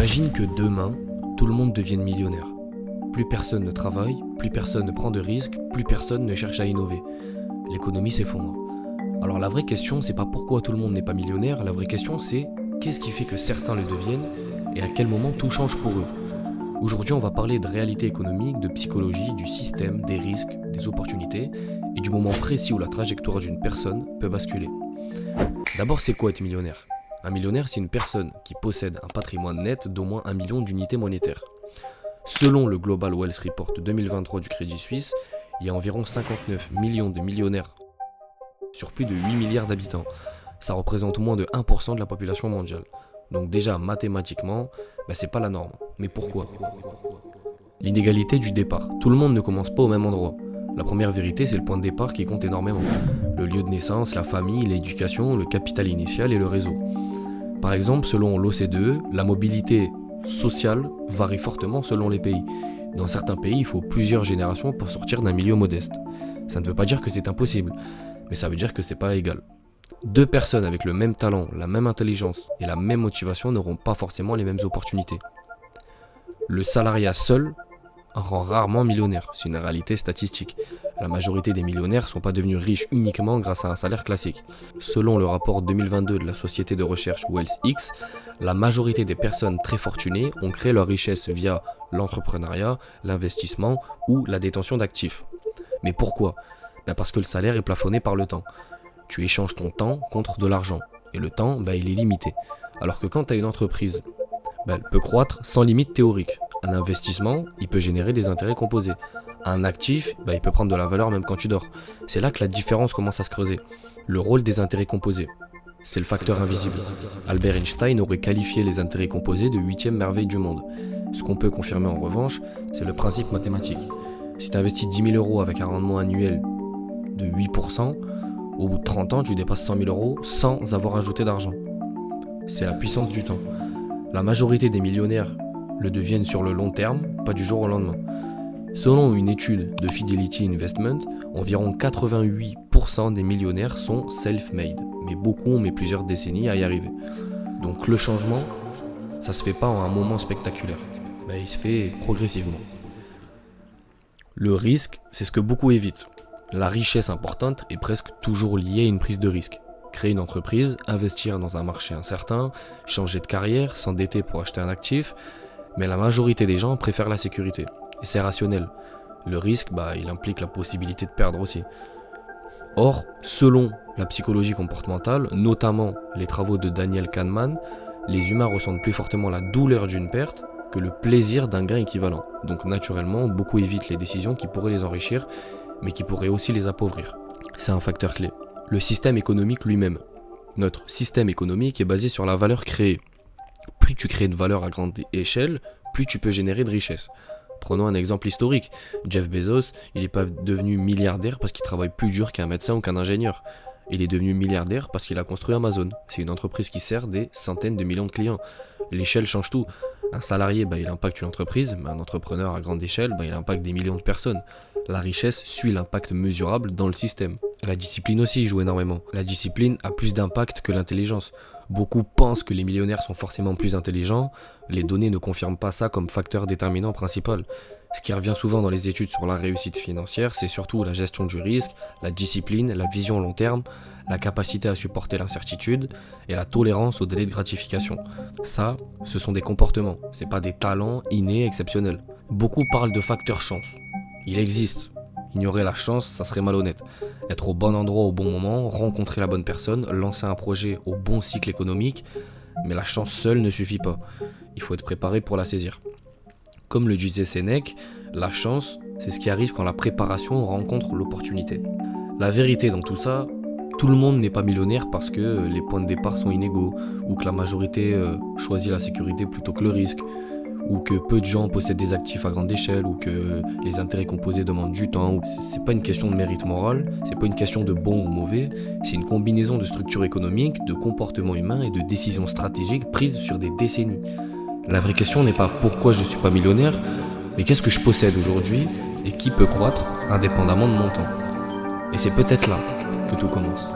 Imagine que demain, tout le monde devienne millionnaire. Plus personne ne travaille, plus personne ne prend de risques, plus personne ne cherche à innover. L'économie s'effondre. Alors la vraie question, c'est pas pourquoi tout le monde n'est pas millionnaire, la vraie question c'est qu'est-ce qui fait que certains le deviennent et à quel moment tout change pour eux. Aujourd'hui, on va parler de réalité économique, de psychologie, du système, des risques, des opportunités et du moment précis où la trajectoire d'une personne peut basculer. D'abord, c'est quoi être millionnaire ? Un millionnaire, c'est une personne qui possède un patrimoine net d'au moins 1 million d'unités monétaires. Selon le Global Wealth Report 2023 du Crédit Suisse, il y a environ 59 millions de millionnaires sur plus de 8 milliards d'habitants. Ça représente moins de 1% de la population mondiale. Donc déjà, mathématiquement, c'est pas la norme. Mais pourquoi ? L'inégalité du départ. Tout le monde ne commence pas au même endroit. La première vérité, c'est le point de départ qui compte énormément. Le lieu de naissance, la famille, l'éducation, le capital initial et le réseau. Par exemple, selon l'OCDE, la mobilité sociale varie fortement selon les pays. Dans certains pays, il faut plusieurs générations pour sortir d'un milieu modeste. Ça ne veut pas dire que c'est impossible, mais ça veut dire que c'est pas égal. Deux personnes avec le même talent, la même intelligence et la même motivation n'auront pas forcément les mêmes opportunités. Le salariat seul rend rarement millionnaire, c'est une réalité statistique. La majorité des millionnaires ne sont pas devenus riches uniquement grâce à un salaire classique. Selon le rapport 2022 de la société de recherche WealthX, la majorité des personnes très fortunées ont créé leur richesse via l'entrepreneuriat, l'investissement ou la détention d'actifs. Mais pourquoi ? Parce que le salaire est plafonné par le temps. Tu échanges ton temps contre de l'argent. Et le temps, il est limité. Alors que quand tu as une entreprise, elle peut croître sans limite théorique. Un investissement, il peut générer des intérêts composés. Un actif, il peut prendre de la valeur même quand tu dors. C'est là que la différence commence à se creuser. Le rôle des intérêts composés, c'est le facteur invisible. Albert Einstein aurait qualifié les intérêts composés de 8e merveille du monde. Ce qu'on peut confirmer en revanche, c'est le principe mathématique. Si tu investis 10 000 euros avec un rendement annuel de 8%, au bout de 30 ans, tu dépasses 100 000 euros sans avoir ajouté d'argent. C'est la puissance du temps. La majorité des millionnaires le deviennent sur le long terme, pas du jour au lendemain. Selon une étude de Fidelity Investment, environ 88% des millionnaires sont self-made, mais beaucoup ont mis plusieurs décennies à y arriver. Donc le changement, ça se fait pas en un moment spectaculaire, il se fait progressivement. Le risque, c'est ce que beaucoup évitent. La richesse importante est presque toujours liée à une prise de risque. Créer une entreprise, investir dans un marché incertain, changer de carrière, s'endetter pour acheter un actif, mais la majorité des gens préfèrent la sécurité. Et c'est rationnel. Le risque, il implique la possibilité de perdre aussi. Or, selon la psychologie comportementale, notamment les travaux de Daniel Kahneman, les humains ressentent plus fortement la douleur d'une perte que le plaisir d'un gain équivalent. Donc naturellement, beaucoup évitent les décisions qui pourraient les enrichir, mais qui pourraient aussi les appauvrir. C'est un facteur clé. Le système économique lui-même. Notre système économique est basé sur la valeur créée. Plus tu crées de valeur à grande échelle, plus tu peux générer de richesse. Prenons un exemple historique. Jeff Bezos, il n'est pas devenu milliardaire parce qu'il travaille plus dur qu'un médecin ou qu'un ingénieur. Il est devenu milliardaire parce qu'il a construit Amazon. C'est une entreprise qui sert des centaines de millions de clients. L'échelle change tout. Un salarié, il impacte une entreprise, mais un entrepreneur à grande échelle, il impacte des millions de personnes. La richesse suit l'impact mesurable dans le système. La discipline aussi joue énormément. La discipline a plus d'impact que l'intelligence. Beaucoup pensent que les millionnaires sont forcément plus intelligents. Les données ne confirment pas ça comme facteur déterminant principal. Ce qui revient souvent dans les études sur la réussite financière, c'est surtout la gestion du risque, la discipline, la vision long terme, la capacité à supporter l'incertitude et la tolérance au délai de gratification. Ça, ce sont des comportements, c'est pas des talents innés exceptionnels. Beaucoup parlent de facteur chance. Il existe. Ignorer la chance, ça serait malhonnête. Être au bon endroit au bon moment, rencontrer la bonne personne, lancer un projet au bon cycle économique, mais la chance seule ne suffit pas. Il faut être préparé pour la saisir. Comme le disait Sénèque, la chance, c'est ce qui arrive quand la préparation rencontre l'opportunité. La vérité dans tout ça, tout le monde n'est pas millionnaire parce que les points de départ sont inégaux, ou que la majorité choisit la sécurité plutôt que le risque, ou que peu de gens possèdent des actifs à grande échelle, ou que les intérêts composés demandent du temps. C'est pas une question de mérite moral, c'est pas une question de bon ou mauvais, c'est une combinaison de structures économiques, de comportements humains et de décisions stratégiques prises sur des décennies. La vraie question n'est pas pourquoi je suis pas millionnaire, mais qu'est-ce que je possède aujourd'hui et qui peut croître indépendamment de mon temps. Et c'est peut-être là que tout commence.